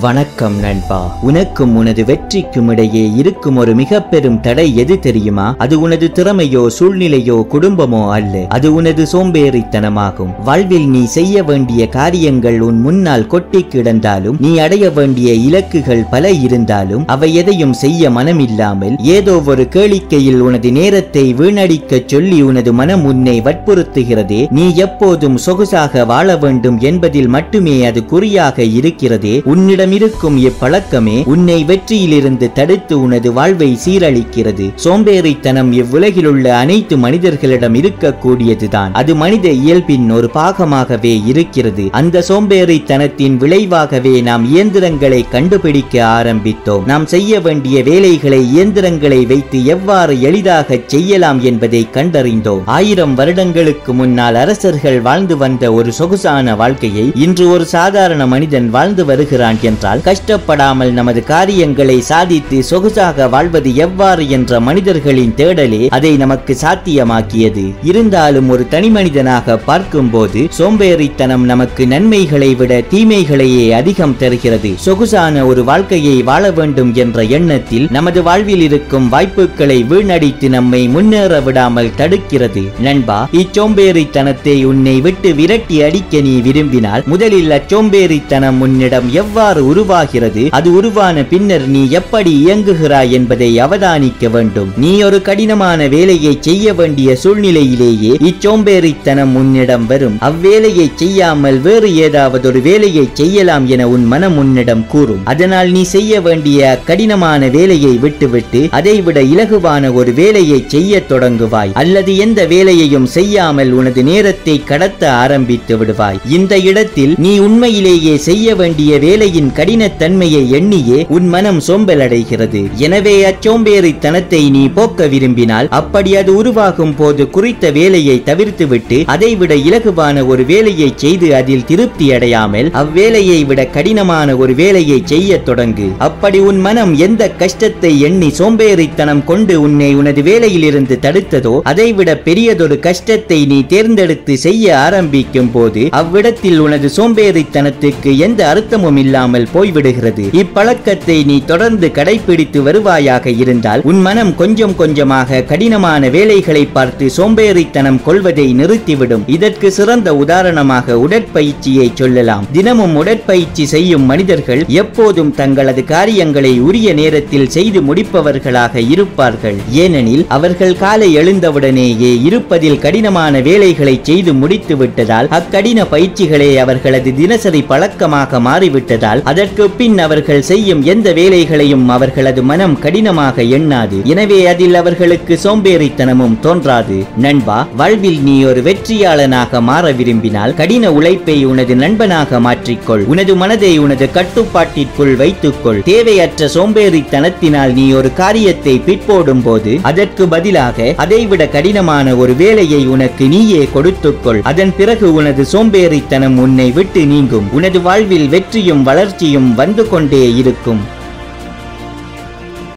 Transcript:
வணக்கம் நண்பா. உனக்கும் உனது வெற்றிக்கும் இடையே இருக்கும் ஒரு மிக பெரும் தடை எது தெரியுமா? அது உனது திறமையோ சூழ்நிலையோ குடும்பமோ அல்ல, அது உனது சோம்பேறித்தனமாகும். வாழ்வில் நீ செய்ய வேண்டிய காரியங்கள் உன் முன்னால் கொட்டி கிடந்தாலும், நீ அடைய வேண்டிய இலக்குகள் பல இருந்தாலும், அவை எதையும் செய்ய மனமில்லாமல் ஏதோ ஒரு கேளிக்கையில் உனது நேரத்தை வீணடிக்க சொல்லி உனது மனம் உன்னை வற்புறுத்துகிறதே. நீ எப்போதும் சொகுசாக வாழ வேண்டும் என்பதில் மட்டுமே அது குறியாக இருக்கிறதே. உன்னிடம் இருக்கும் இப்பழக்கமே உன்னை வெற்றியிலிருந்து தடுத்து உனது வாழ்வை சீரழிக்கிறது. சோம்பேறித்தனம் இவ்வுலகிலுள்ள அனைத்து மனிதர்களிடம் இருக்கக்கூடியதுதான். அது மனித இயல்பின் ஒரு பாகமாகவே இருக்கிறது. அந்த சோம்பேறித்தனத்தின் விளைவாகவே நாம் இயந்திரங்களை கண்டுபிடிக்க ஆரம்பித்தோம். நாம் செய்ய வேண்டிய வேலைகளை இயந்திரங்களை வைத்து எவ்வாறு எளிதாக செய்யலாம் என்பதை கண்டறிந்தோம். 1000 வருடங்களுக்கு முன்னால் அரசர்கள் வாழ்ந்து வந்த ஒரு சொகுசான வாழ்க்கையை இன்று ஒரு சாதாரண மனிதன் வாழ்ந்து வருகிறான் என்றால், கஷ்டப்படாமல் நமது காரியங்களை சாதித்து சொகுசாக வாழ்வது எவ்வாறு என்ற மனிதர்களின் தேடலே அதை நமக்கு சாத்தியமாக்கியது. இருந்தாலும் ஒரு தனி மனிதனாக பார்க்கும்போது சோம்பேறித்தனம் நமக்கு நன்மைகளை விட தீமைகளையே அதிகம் தருகிறது. சொகுசான ஒரு வாழ்க்கையை வாழ வேண்டும் என்ற எண்ணத்தில் நமது வாழ்வில் இருக்கும் வாய்ப்புகளை வீணடித்து நம்மை முன்னேற விடாமல் தடுக்கிறது. நண்பா, இச்சோம்பேறித்தனத்தை உன்னை விட்டு விரட்டி அடிக்க நீ விரும்பினால், முதலில் அச்சோம்பேறித்தனம் உன்னிடம் எவ்வாறு உருவாகிறது, அது உருவான பின்னர் நீ எப்படி இயங்குகிறாய் என்பதை அவதானிக்க வேண்டும். நீ ஒரு கடினமான வேலையை செய்ய வேண்டிய சூழ்நிலையிலேயே இச்சோம்பேறித்தனம் உன்னிடம் வரும். அவ்வேலையை செய்யாமல் வேறு ஏதாவது ஒரு வேலையை செய்யலாம் என உன் மனம் உன்னிடம் கூறும். அதனால் நீ செய்ய வேண்டிய கடினமான வேலையை விட்டுவிட்டு அதைவிட இலகுவான ஒரு வேலையை செய்ய தொடங்குவாய். அல்லது எந்த வேலையையும் செய்யாமல் உனது நேரத்தை கடத்த ஆரம்பித்து விடுவாய். இந்த இடத்தில் நீ உண்மையிலேயே செய்ய வேண்டிய வேலையின் கடினத்தன்மையை எண்ணியே உன் மனம் சோம்பலடைகிறது. எனவே அச்சோம்பேறித்தனத்தை நீ போக்க விரும்பினால், அப்படி அது உருவாகும் போது குறித்த வேலையை தவிர்த்துவிட்டு அதைவிட இலகுவான ஒரு வேலையை செய்து அதில் திருப்தி அடையாமல் அவ்வேலையை விட கடினமான ஒரு வேலையை செய்ய தொடங்கு. அப்படி உன் மனம் எந்த கஷ்டத்தை எண்ணி சோம்பேறித்தனம் கொண்டு உன்னை உனது வேலையில் இருந்து தடுத்ததோ, அதைவிட பெரியதொரு கஷ்டத்தை நீ தேர்ந்தெடுத்து செய்ய ஆரம்பிக்கும் போது அவ்விடத்தில் உனது சோம்பேறித்தனத்துக்கு எந்த அர்த்தமும் இல்லாமல் போய்விடுகிறது. இப்பழக்கத்தை நீ தொடர்ந்து கடைபிடித்து வருவாயாக இருந்தால், உன் மனம் கொஞ்சம் கொஞ்சமாக கடினமான வேலைகளை பார்த்து சோம்பேறித்தனம் கொள்வதை நிறுத்திவிடும். இதற்கு சிறந்த உதாரணமாக உடற்பயிற்சியை சொல்லலாம். தினமும் உடற்பயிற்சி செய்யும் மனிதர்கள் எப்போதும் தங்களது காரியங்களை உரிய நேரத்தில் செய்து முடிப்பவர்களாக இருப்பார்கள். ஏனெனில் அவர்கள் காலை எழுந்தவுடனேயே இருப்பதில் கடினமான வேலைகளை செய்து முடித்து விட்டதால், அக்கடின பயிற்சிகளே அவர்களது தினசரி பழக்கமாக மாறிவிட்டதால், அதற்கு பின் அவர்கள் செய்யும் எந்த வேலைகளையும் அவர்களது மனம் கடினமாக எண்ணாது. எனவே அதில் அவர்களுக்கு சோம்பேறித்தனமும் தோன்றாது. நண்பா, வாழ்வில் நீ ஒரு வெற்றியாளனாக மாற விரும்பினால் கடின உழைப்பை உனது நண்பனாக மாற்றிக்கொள். உனது மனதை உனது கட்டுப்பாட்டிற்குள் வைத்துக்கொள். தேவையற்ற சோம்பேறித்தனத்தினால் நீ ஒரு காரியத்தை பிற்போடும் போது அதற்கு பதிலாக அதைவிட கடினமான ஒரு வேலையை உனக்கு நீயே கொடுத்துக்கொள். அதன் பிறகு உனது சோம்பேறித்தனம் உன்னை விட்டு நீங்கும். உனது வாழ்வில் வெற்றியும் வளர்ச்சியும் வந்து கொண்டே இருக்கும்.